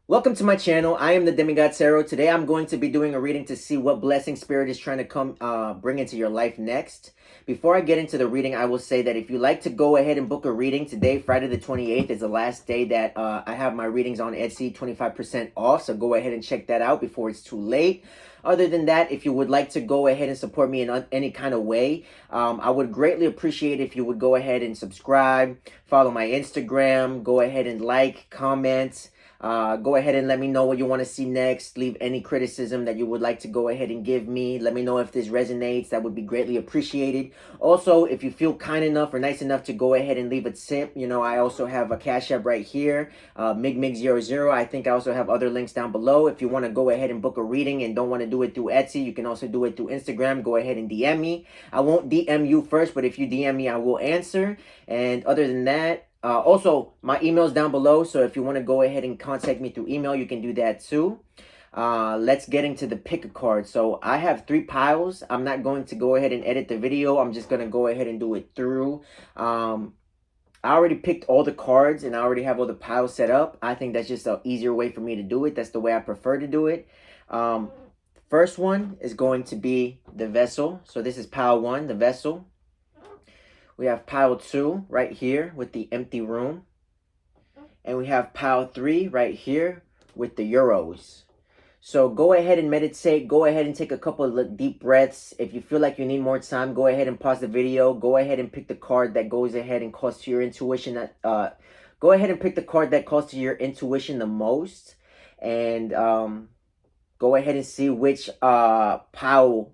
Welcome to my channel. I am the Demigodtarot. Today I'm going to be doing a reading to see what blessing spirit is trying to bring into your life next. Before I get into the reading, I will say that if you like to go ahead and book a reading today, Friday the 28th is the last day that I have my readings on Etsy, 25% off. So go ahead and check that out before it's too late. Other than that, if you would like to go ahead and support me in any kind of way, I would greatly appreciate if you would go ahead and subscribe, follow my Instagram, go ahead and like, comment. Go ahead and let me know what you want to see next. Leave any criticism that you would like to go ahead and give me. Let me know if this resonates. That would be greatly appreciated. Also, if you feel kind enough or nice enough to go ahead and leave a tip, I also have a Cash App right here, MIGMIG00. I think I also have other links down below. If you want to go ahead and book a reading and don't want to do it through Etsy, you can also do it through Instagram. Go ahead and DM me. I won't DM you first, but if you DM me, I will answer. And other than that, also, my email's down below, so if you want to go ahead and contact me through email, you can do that too. Let's get into the pick a card. So I have 3 piles. I'm not going to go ahead and edit the video. I'm just going to go ahead and do it through. I already picked all the cards and I already have all the piles set up. I think that's just an easier way for me to do it. That's the way I prefer to do it. First one is going to be the vessel. So this is pile 1, the vessel. We have pile 2 right here with the empty room. And we have pile 3 right here with the euros. So go ahead and meditate. Go ahead and take a couple of deep breaths. If you feel like you need more time, go ahead and pause the video. Go ahead and pick the card that goes ahead and calls to your intuition. Go ahead and pick the card that calls to your intuition the most. And go ahead and see which pile,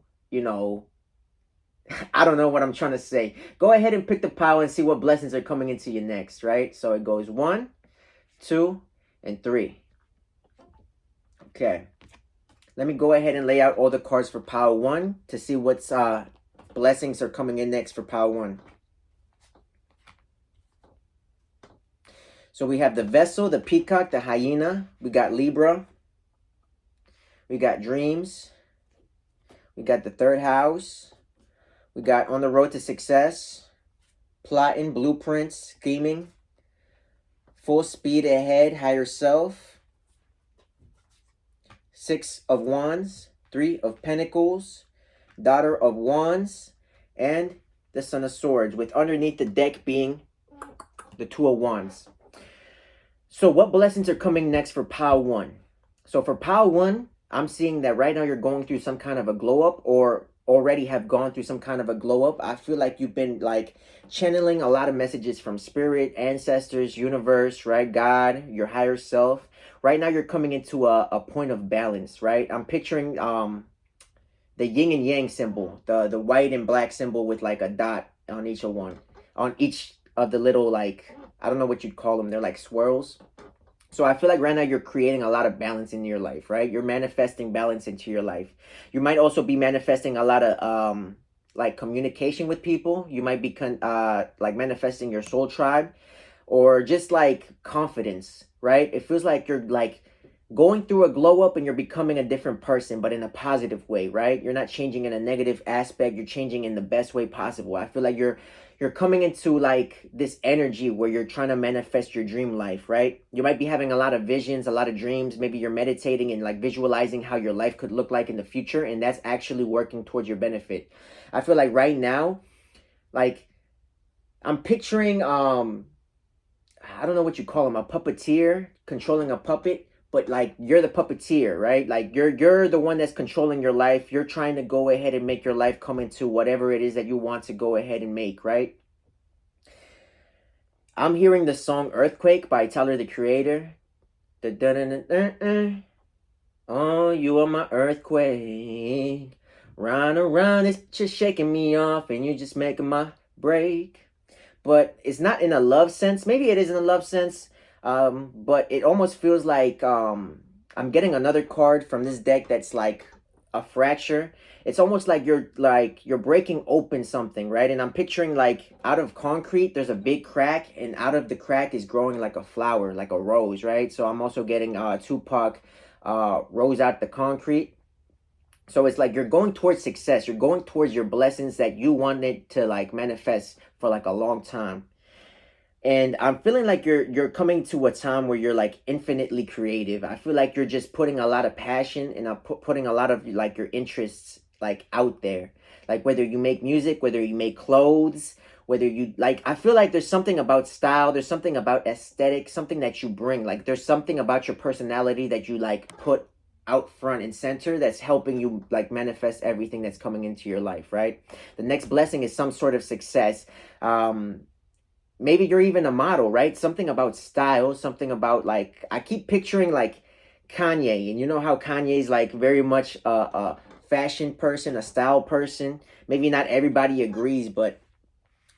I don't know what I'm trying to say. Go ahead and pick the pile and see what blessings are coming into you next, right? So it goes 1, 2, and 3. Okay. Let me go ahead and lay out all the cards for pile 1 to see what's blessings are coming in next for pile 1. So we have the vessel, the peacock, the hyena. We got Libra. We got dreams. We got the 3rd house. We got on the road to success, plotting, blueprints, scheming, full speed ahead, higher self, 6 of wands, 3 of pentacles, daughter of wands, and the son of swords, with underneath the deck being the 2 of wands. So what blessings are coming next for pile 1? So for pile 1, I'm seeing that right now you're going through some kind of a glow up or already have gone through some kind of a glow up. I feel like you've been channeling a lot of messages from spirit, ancestors, universe, right? God, your higher self. Right now you're coming into a point of balance, right? I'm picturing the yin and yang symbol, the white and black symbol with a dot on each of the little I don't know what you'd call them. They're like swirls. So I feel like right now you're creating a lot of balance in your life, right? You're manifesting balance into your life. You might also be manifesting a lot of communication with people. You might be manifesting your soul tribe, or just confidence, right? It feels like you're going through a glow up and you're becoming a different person, but in a positive way, right? You're not changing in a negative aspect. You're changing in the best way possible. I feel like you're coming into this energy where you're trying to manifest your dream life, right? You might be having a lot of visions, a lot of dreams. Maybe you're meditating and visualizing how your life could look like in the future, and that's actually working towards your benefit. I feel like right now, I'm picturing I don't know what you call him, a puppeteer controlling a puppet, but you're the puppeteer, right? You're the one that's controlling your life. You're trying to go ahead and make your life come into whatever it is that you want to go ahead and make, right? I'm hearing the song Earthquake by Tyler, the Creator. Oh, you are my earthquake. Round around, it's just shaking me off, and you're just making my break. But it's not in a love sense. Maybe it is in a love sense. But it almost feels like I'm getting another card from this deck that's like a fracture. It's almost like you're breaking open something, right? And I'm picturing out of concrete there's a big crack, and out of the crack is growing like a flower, like a rose, right? So I'm also getting Tupac rose out the concrete. So it's like you're going towards success. You're going towards your blessings that you wanted to manifest for a long time. And I'm feeling like you're coming to a time where you're like infinitely creative. I feel like you're just putting a lot of passion and putting a lot of like your interests like out there. Like whether you make music, whether you make clothes, whether you like, I feel like there's something about style, there's something about aesthetic, something that you bring. Like there's something about your personality that you like put out front and center that's helping you like manifest everything that's coming into your life, right? The next blessing is some sort of success. Maybe you're even a model, right? Something about style, something about like, I keep picturing like Kanye, and you know how Kanye's like very much a fashion person, a style person. Maybe not everybody agrees, but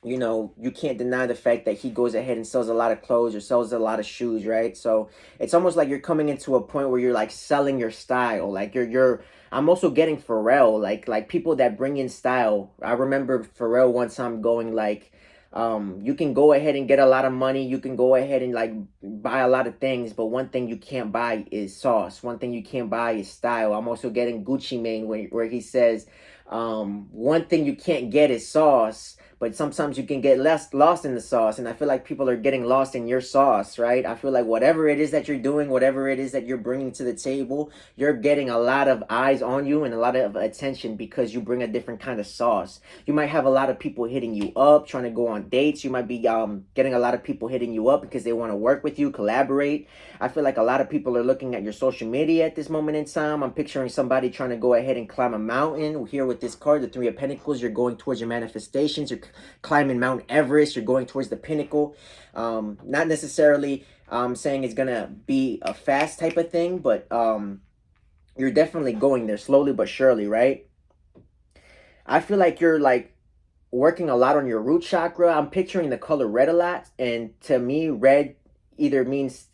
you know, you can't deny the fact that he goes ahead and sells a lot of clothes or sells a lot of shoes, right? So it's almost like you're coming into a point where you're like selling your style. Like you're I'm also getting Pharrell, like people that bring in style. I remember Pharrell one time going like, you can go ahead and get a lot of money, you can go ahead and like buy a lot of things, but one thing you can't buy is sauce. One thing you can't buy is style. I'm also getting Gucci Mane where he says, one thing you can't get is sauce, but sometimes you can get less lost in the sauce. And I feel like people are getting lost in your sauce, right? I feel like whatever it is that you're doing, whatever it is that you're bringing to the table, you're getting a lot of eyes on you and a lot of attention because you bring a different kind of sauce. You might have a lot of people hitting you up, trying to go on dates. You might be getting a lot of people hitting you up because they want to work with you, collaborate. I feel like a lot of people are looking at your social media at this moment in time. I'm picturing somebody trying to go ahead and climb a mountain. Here with this card, the Three of Pentacles, you're going towards your manifestations. You're climbing Mount Everest. You're going towards the pinnacle. Not necessarily saying it's going to be a fast type of thing, but you're definitely going there slowly but surely, right? I feel like you're like working a lot on your root chakra. I'm picturing the color red a lot, and to me, red either means,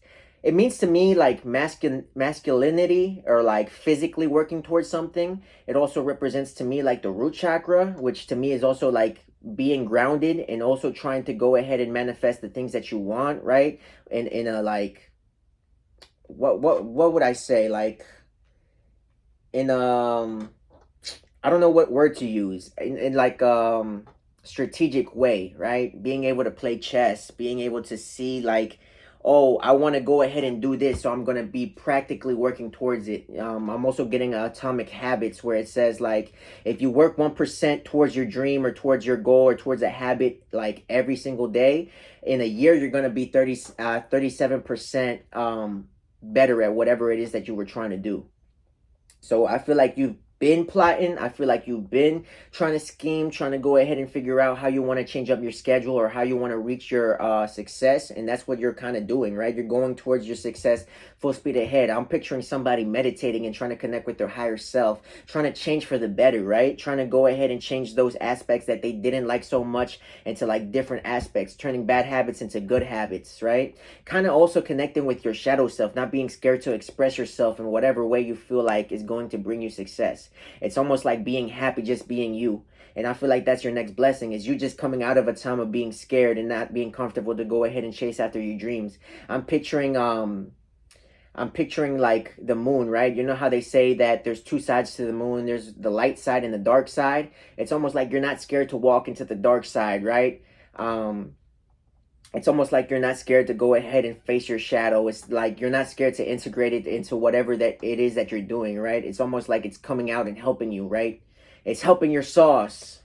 it means to me like masculinity or like physically working towards something. It also represents to me like the root chakra, which to me is also like being grounded and also trying to go ahead and manifest the things that you want, right? In a like, what would I say, like in I don't know what word to use, in like strategic way, right? Being able to play chess, being able to see like, oh, I want to go ahead and do this, so I'm going to be practically working towards it. I'm also getting Atomic Habits where it says like, if you work 1% towards your dream or towards your goal or towards a habit like every single day, in a year you're going to be 37% better at whatever it is that you were trying to do. So I feel like you've been plotting. I feel like you've been trying to scheme, trying to go ahead and figure out how you want to change up your schedule or how you want to reach your success. And that's what you're kind of doing, right? You're going towards your success full speed ahead. I'm picturing somebody meditating and trying to connect with their higher self, trying to change for the better, right? Trying to go ahead and change those aspects that they didn't like so much into like different aspects, turning bad habits into good habits, right? Kind of also connecting with your shadow self, not being scared to express yourself in whatever way you feel like is going to bring you success. It's almost like being happy just being you. And I feel like that's your next blessing, is you just coming out of a time of being scared and not being comfortable to go ahead and chase after your dreams. I'm picturing like the moon, right? You know how they say that there's two sides to the moon. There's the light side and the dark side. It's almost like you're not scared to walk into the dark side, right? It's almost like you're not scared to go ahead and face your shadow. It's like you're not scared to integrate it into whatever that it is that you're doing, right? It's almost like it's coming out and helping you, right? It's helping your sauce.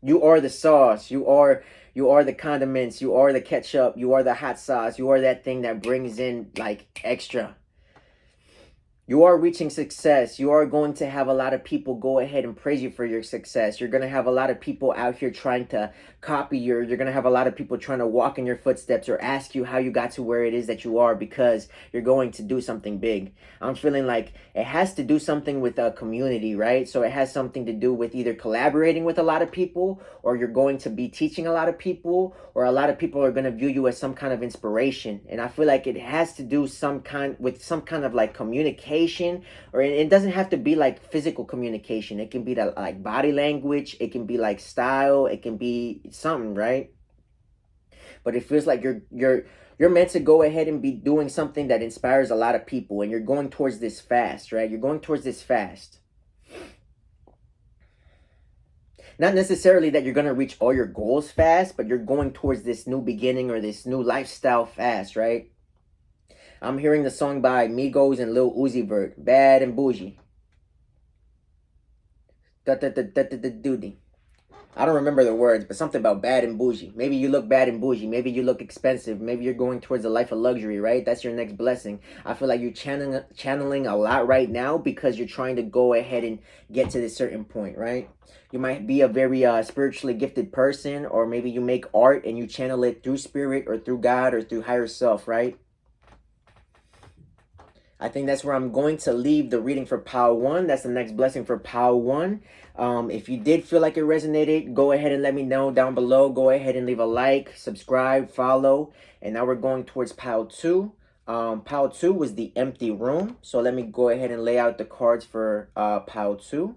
You are the sauce. You are the condiments. You are the ketchup. You are the hot sauce. You are that thing that brings in like extra. You are reaching success. You are going to have a lot of people go ahead and praise you for your success. You're going to have a lot of people out here trying to copy you're going to have a lot of people trying to walk in your footsteps or ask you how you got to where it is that you are, because you're going to do something big. I'm feeling like it has to do something with a community, right? So it has something to do with either collaborating with a lot of people, or you're going to be teaching a lot of people, or a lot of people are going to view you as some kind of inspiration. And I feel like it has to do some kind of like communication, or it doesn't have to be like physical communication. It can be like body language, it can be like style, it can be something, right? But it feels like you're meant to go ahead and be doing something that inspires a lot of people, and you're going towards this fast, right? You're going towards this fast. Not necessarily that you're going to reach all your goals fast, but you're going towards this new beginning or this new lifestyle fast, right? I'm hearing the song by Migos and Lil Uzi Vert, Bad and Bougie. Duty. I don't remember the words, but something about bad and bougie. Maybe you look bad and bougie. Maybe you look expensive. Maybe you're going towards a life of luxury, right? That's your next blessing. I feel like you're channeling a lot right now because you're trying to go ahead and get to this certain point, right? You might be a very spiritually gifted person, or maybe you make art and you channel it through spirit or through God or through higher self, right? I think that's where I'm going to leave the reading for Pile 1. That's the next blessing for Pile 1. If you did feel like it resonated, go ahead and let me know down below. Go ahead and leave a like, subscribe, follow. And now we're going towards Pile 2. Pile 2 was the empty room. So let me go ahead and lay out the cards for Pile 2.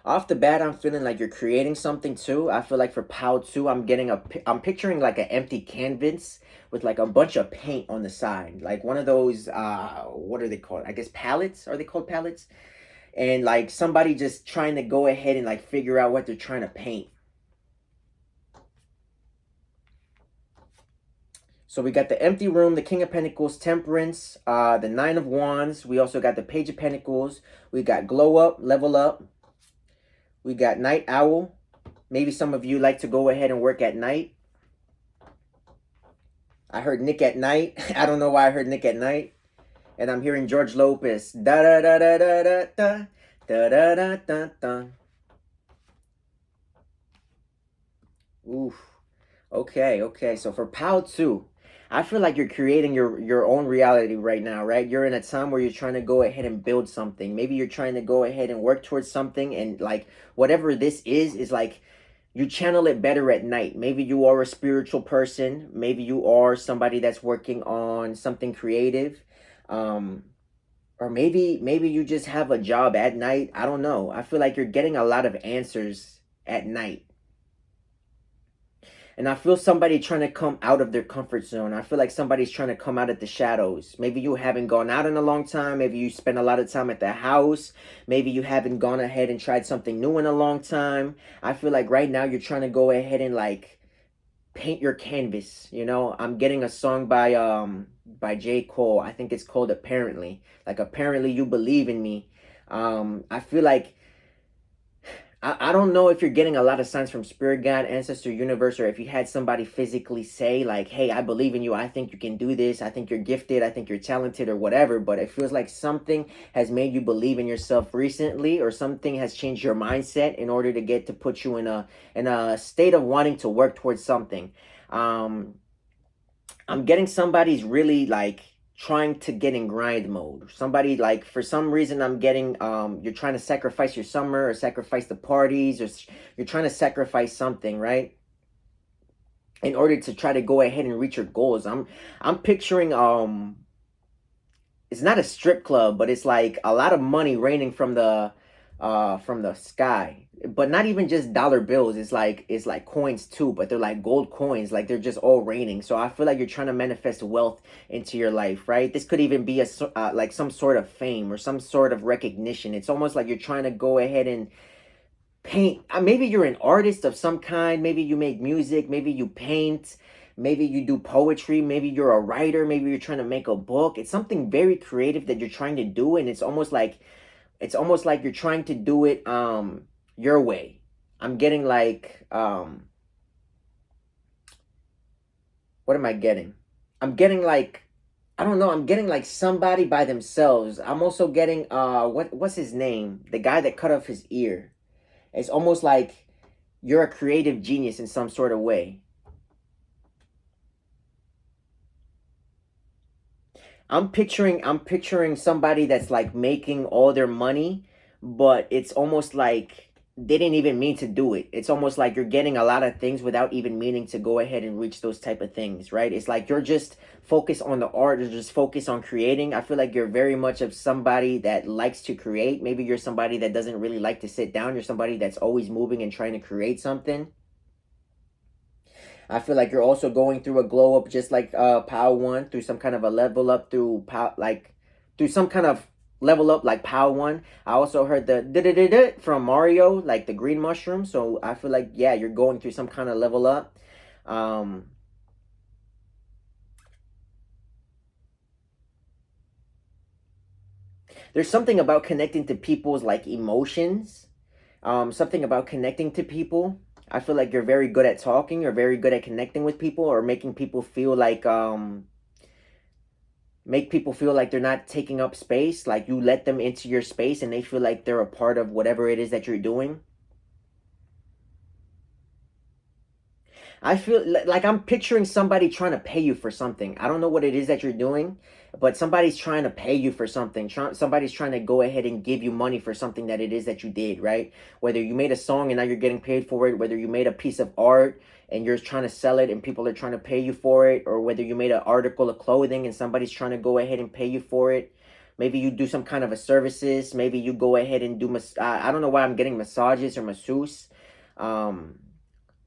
Off the bat, I'm feeling like you're creating something too. I feel like for Pile 2, I'm picturing like an empty canvas with like a bunch of paint on the side. Like one of those, what are they called? I guess palettes. Are they called palettes? And like somebody just trying to go ahead and like figure out what they're trying to paint. So we got the empty room, the King of Pentacles, Temperance, the Nine of Wands. We also got the Page of Pentacles. We got Glow Up, Level Up. We got Night Owl. Maybe some of you like to go ahead and work at night. I heard Nick at Night. I don't know why I heard Nick at Night. And I'm hearing George Lopez. Da da da da da da da da da da da da. Oof. Okay. So for Pile 2, I feel like you're creating your own reality right now, right? You're in a time where you're trying to go ahead and build something. Maybe you're trying to go ahead and work towards something, and like whatever this is like you channel it better at night. Maybe you are a spiritual person. Maybe you are somebody that's working on something creative. Or maybe you just have a job at night. I don't know. I feel like you're getting a lot of answers at night. And I feel somebody trying to come out of their comfort zone. I feel like somebody's trying to come out of the shadows. Maybe you haven't gone out in a long time. Maybe you spend a lot of time at the house. Maybe you haven't gone ahead and tried something new in a long time. I feel like right now you're trying to go ahead and like paint your canvas. You know, I'm getting a song by J. Cole. I think it's called Apparently. Like, apparently you believe in me. I feel like I don't know if you're getting a lot of signs from Spirit God, Ancestor, Universe, or if you had somebody physically say like, hey, I believe in you. I think you can do this. I think you're gifted. I think you're talented or whatever. But it feels like something has made you believe in yourself recently, or something has changed your mindset in order to get to put you in a state of wanting to work towards something. I'm getting somebody's really like trying to get in grind mode. Somebody like, for some reason I'm getting you're trying to sacrifice your summer or sacrifice the parties, or you're trying to sacrifice something, right, in order to try to go ahead and reach your goals. I'm picturing it's not a strip club, but it's like a lot of money raining from the sky, but not even just dollar bills. It's like coins too, but they're like gold coins, like they're just all raining. So I feel like you're trying to manifest wealth into your life, right? This could even be like some sort of fame or some sort of recognition. It's almost like you're trying to go ahead and paint. Maybe you're an artist of some kind. Maybe you make music. Maybe you paint. Maybe you do poetry. Maybe you're a writer. Maybe you're trying to make a book. It's something very creative that you're trying to do, and it's almost like you're trying to do it your way. I'm getting like what am I getting? I'm getting like, I don't know, I'm getting like somebody by themselves. I'm also getting what's his name? The guy that cut off his ear. It's almost like you're a creative genius in some sort of way. I'm picturing somebody that's like making all their money, but it's almost like they didn't even mean to do it. It's almost like you're getting a lot of things without even meaning to go ahead and reach those type of things, right? It's like you're just focused on the art, you're just focused on creating. I feel like you're very much of somebody that likes to create. Maybe you're somebody that doesn't really like to sit down. You're somebody that's always moving and trying to create something. I feel like you're also going through a glow up, just like Pile 1, through some kind of a level up, through some kind of level up like POW 1. I also heard the da-da-da-da from Mario, like the green mushroom. So I feel like, yeah, you're going through some kind of level up. There's something about connecting to people's like emotions. Something about connecting to people. I feel like you're very good at talking, or very good at connecting with people, or making people feel like they're not taking up space. Like you let them into your space and they feel like they're a part of whatever it is that you're doing. I feel like I'm picturing somebody trying to pay you for something. I don't know what it is that you're doing, but somebody's trying to pay you for something. Somebody's trying to go ahead and give you money for something that it is that you did, right? Whether you made a song and now you're getting paid for it, whether you made a piece of art and you're trying to sell it and people are trying to pay you for it, or whether you made an article of clothing and somebody's trying to go ahead and pay you for it. Maybe you do some kind of a services. Maybe you go ahead and do, I don't know why I'm getting massages or masseuse.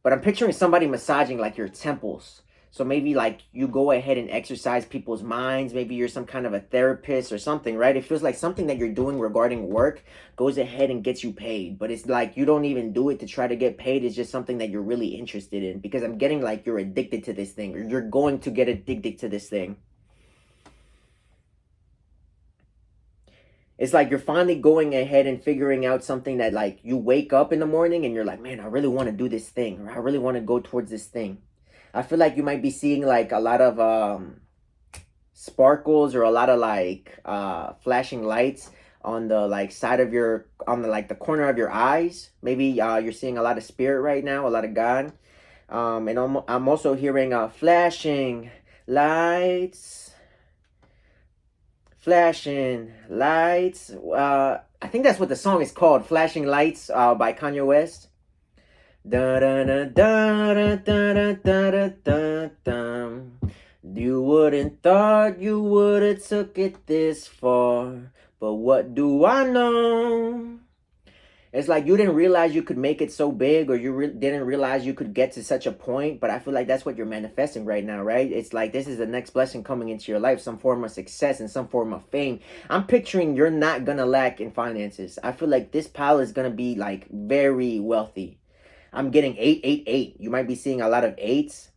But I'm picturing somebody massaging like your temples. So maybe like you go ahead and exercise people's minds. Maybe you're some kind of a therapist or something, right? It feels like something that you're doing regarding work goes ahead and gets you paid. But it's like you don't even do it to try to get paid. It's just something that you're really interested in. Because I'm getting like you're addicted to this thing, or you're going to get addicted to this thing. It's like you're finally going ahead and figuring out something that like you wake up in the morning and you're like, man, I really want to do this thing, or I really want to go towards this thing. I feel like you might be seeing like a lot of sparkles, or a lot of like flashing lights on the like side of your, on the like the corner of your eyes. Maybe you're seeing a lot of spirit right now, a lot of God. And I'm also hearing flashing lights. Flashing Lights. I think that's what the song is called, Flashing Lights by Kanye West. Da da da da da da da da da da. You wouldn't thought you would have took it this far, but what do I know? It's like you didn't realize you could make it so big, or you didn't realize you could get to such a point. But I feel like that's what you're manifesting right now, right? It's like this is the next blessing coming into your life, some form of success and some form of fame. I'm picturing you're not gonna lack in finances. I feel like this pile is gonna be like very wealthy. I'm getting 888. You might be seeing a lot of eights.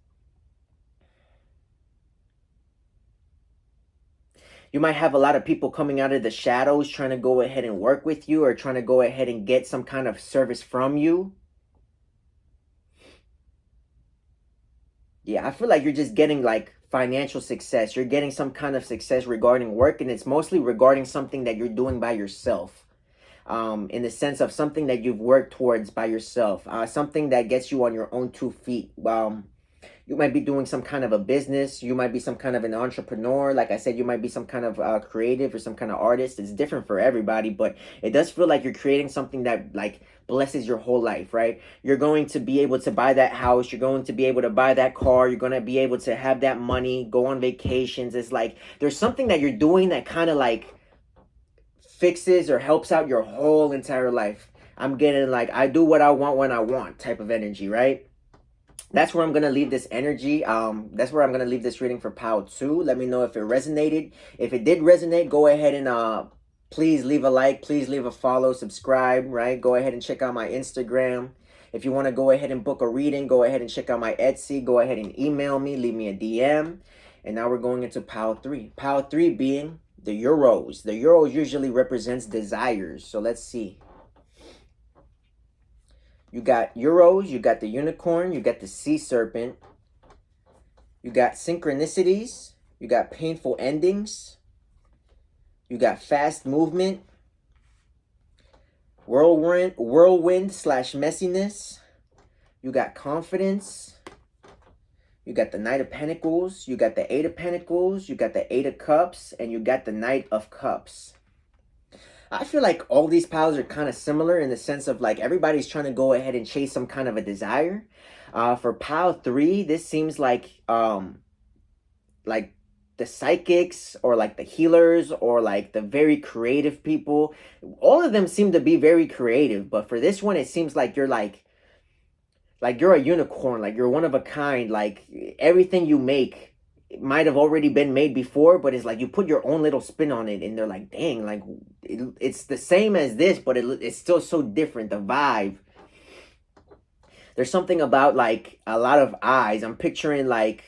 You might have a lot of people coming out of the shadows trying to go ahead and work with you, or trying to go ahead and get some kind of service from you. Yeah, I feel like you're just getting like financial success. You're getting some kind of success regarding work, and it's mostly regarding something that you're doing by yourself. In the sense of something that you've worked towards by yourself. Something that gets you on your own 2 feet. You might be doing some kind of a business. You might be some kind of an entrepreneur. Like I said, you might be some kind of creative or some kind of artist. It's different for everybody, but it does feel like you're creating something that like blesses your whole life, right? You're going to be able to buy that house. You're going to be able to buy that car. You're going to be able to have that money, go on vacations. It's like there's something that you're doing that kind of like fixes or helps out your whole entire life. I'm getting like, I do what I want when I want type of energy, right? That's where I'm going to leave this energy. That's where I'm going to leave this reading for POW 2. Let me know if it resonated. If it did resonate, go ahead and please leave a like. Please leave a follow, subscribe, right? Go ahead and check out my Instagram. If you want to go ahead and book a reading, go ahead and check out my Etsy. Go ahead and email me. Leave me a DM. And now we're going into POW 3. POW 3 being the Euros. The Euros usually represents desires. So let's see. You got Euros, you got the Unicorn, you got the Sea Serpent, you got synchronicities, you got painful endings, you got fast movement, whirlwind slash messiness, you got confidence, you got the Knight of Pentacles, you got the Eight of Pentacles, you got the Eight of Cups, and you got the Knight of Cups. I feel like all these piles are kind of similar in the sense of like everybody's trying to go ahead and chase some kind of a desire. For pile 3, this seems like the psychics, or like the healers, or like the very creative people. All of them seem to be very creative, but for this one, it seems like you're like you're a unicorn, like you're one of a kind, like everything you make might have already been made before, but it's like you put your own little spin on it, and they're like, dang, like it's the same as this, but it's still so different. The vibe. There's something about like a lot of eyes. I'm picturing like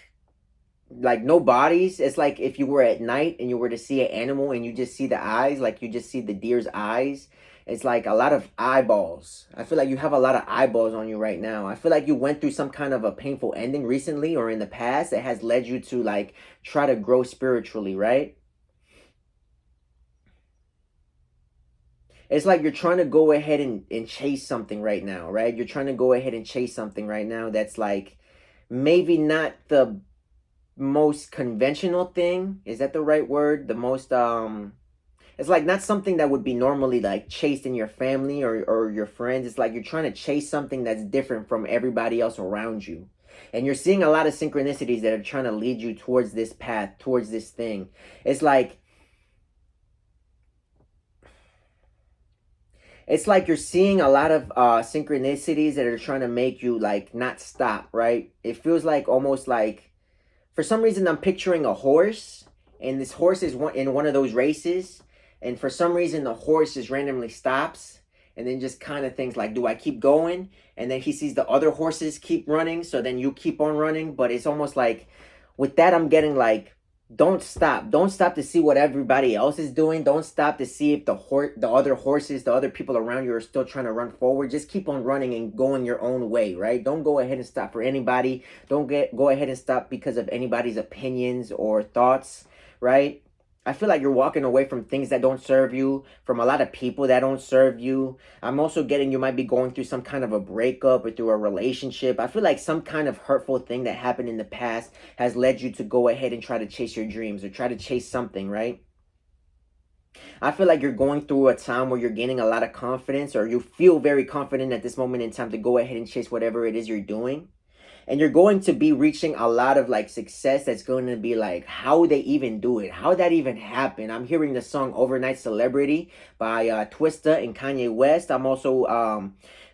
no bodies. It's like if you were at night and you were to see an animal and you just see the eyes, like you just see the deer's eyes. It's like a lot of eyeballs. I feel like you have a lot of eyeballs on you right now. I feel like you went through some kind of a painful ending recently or in the past that has led you to like try to grow spiritually, right? It's like you're trying to go ahead and chase something right now, right? You're trying to go ahead and chase something right now that's like maybe not the most conventional thing. Is that the right word? The most it's like not something that would be normally like chased in your family or your friends. It's like you're trying to chase something that's different from everybody else around you. And you're seeing a lot of synchronicities that are trying to lead you towards this path, towards this thing. It's like you're seeing a lot of synchronicities that are trying to make you like not stop, right? It feels like almost like for some reason I'm picturing a horse, and this horse is in one of those races, and for some reason the horse just randomly stops and then just kind of thinks like, do I keep going? And then he sees the other horses keep running, so then you keep on running. But it's almost like with that I'm getting like, don't stop to see what everybody else is doing. Don't stop to see if the other horses, the other people around you are still trying to run forward. Just keep on running and going your own way, right? Don't go ahead and stop for anybody. Don't go ahead and stop because of anybody's opinions or thoughts, right? I feel like you're walking away from things that don't serve you, from a lot of people that don't serve you. I'm also getting you might be going through some kind of a breakup or through a relationship. I feel like some kind of hurtful thing that happened in the past has led you to go ahead and try to chase your dreams or try to chase something, right? I feel like you're going through a time where you're gaining a lot of confidence, or you feel very confident at this moment in time to go ahead and chase whatever it is you're doing. And you're going to be reaching a lot of like success that's going to be like how they even do it, how that even happened. I'm hearing the song Overnight Celebrity by Twista and Kanye West. I'm also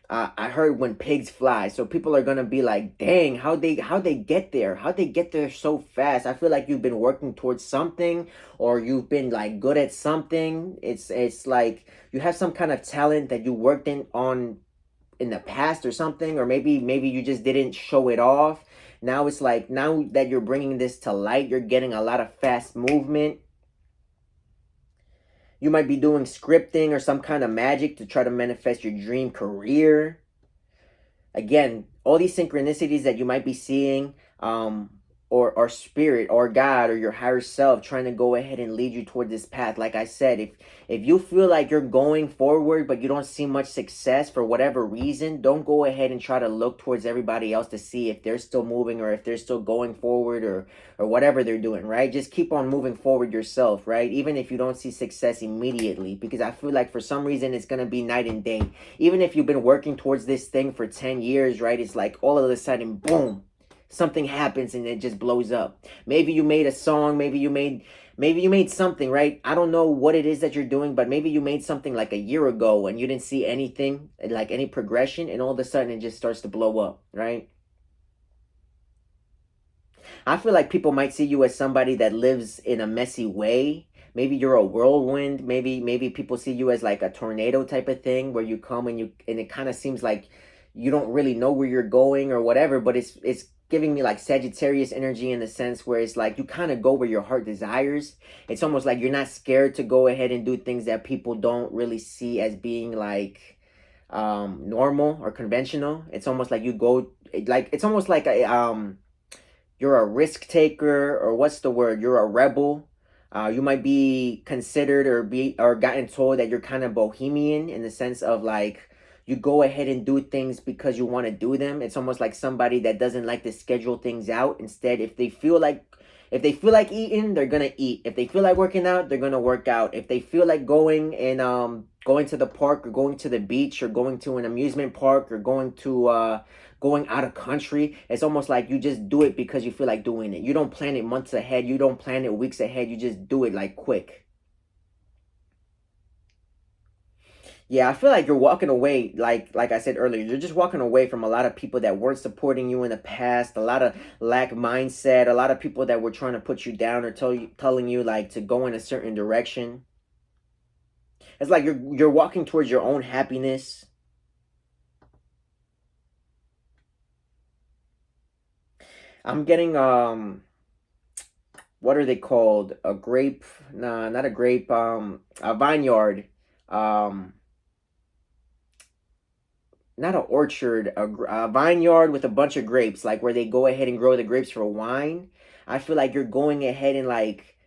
I heard When Pigs Fly. So people are gonna be like, dang, how they get there, how they get there so fast. I feel like you've been working towards something, or you've been like good at something. It's like you have some kind of talent that you worked in the past or something, or maybe you just didn't show it off. Now it's like, now that you're bringing this to light, you're getting a lot of fast movement. You might be doing scripting or some kind of magic to try to manifest your dream career. Again, all these synchronicities that you might be seeing, or spirit or God or your higher self trying to go ahead and lead you toward this path. Like I said, if you feel like you're going forward but you don't see much success for whatever reason, don't go ahead and try to look towards everybody else to see if they're still moving or if they're still going forward, or whatever they're doing, right? Just keep on moving forward yourself, right? Even if you don't see success immediately, because I feel like for some reason it's going to be night and day. Even if you've been working towards this thing for 10 years, right? It's like all of a sudden, boom, something happens and it just blows up. Maybe you made a song, maybe you made something, right? I don't know what it is that you're doing, but maybe you made something like a year ago and you didn't see anything, like any progression, and all of a sudden it just starts to blow up, right? I feel like people might see you as somebody that lives in a messy way. Maybe you're a whirlwind. Maybe people see you as like a tornado type of thing, where you come and it kind of seems like you don't really know where you're going or whatever, but it's giving me like Sagittarius energy, in the sense where it's like you kind of go where your heart desires. It's almost like you're not scared to go ahead and do things that people don't really see as being like normal or conventional. It's almost like you go, like it's almost like you're a risk taker, or what's the word? You're a rebel. You might be considered or gotten told that you're kind of bohemian, in the sense of like you go ahead and do things because you want to do them. It's almost like somebody that doesn't like to schedule things out. Instead, if they feel like eating, they're gonna eat. If they feel like working out, they're gonna work out. If they feel like going to the park, or going to the beach, or going to an amusement park, or going out of country, it's almost like you just do it because you feel like doing it. You don't plan it months ahead. You don't plan it weeks ahead. You just do it like quick. Yeah, I feel like you're walking away, like I said earlier, you're just walking away from a lot of people that weren't supporting you in the past, a lot of lack mindset, a lot of people that were trying to put you down or telling you like to go in a certain direction. It's like you're walking towards your own happiness. I'm getting what are they called? A grape? Nah, not a grape. A vineyard. Um, not an orchard. A vineyard with a bunch of grapes, like where they go ahead and grow the grapes for wine. I feel like you're going ahead and like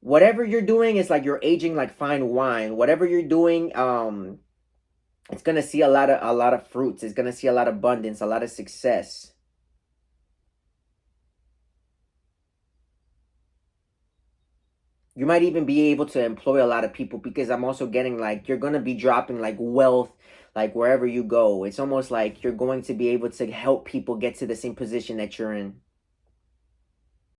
whatever you're doing is like you're aging like fine wine. Whatever you're doing, it's gonna see a lot of fruits. It's gonna see a lot of abundance, a lot of success. You might even be able to employ a lot of people because I'm also getting like you're going to be dropping like wealth like wherever you go. It's almost like you're going to be able to help people get to the same position that you're in.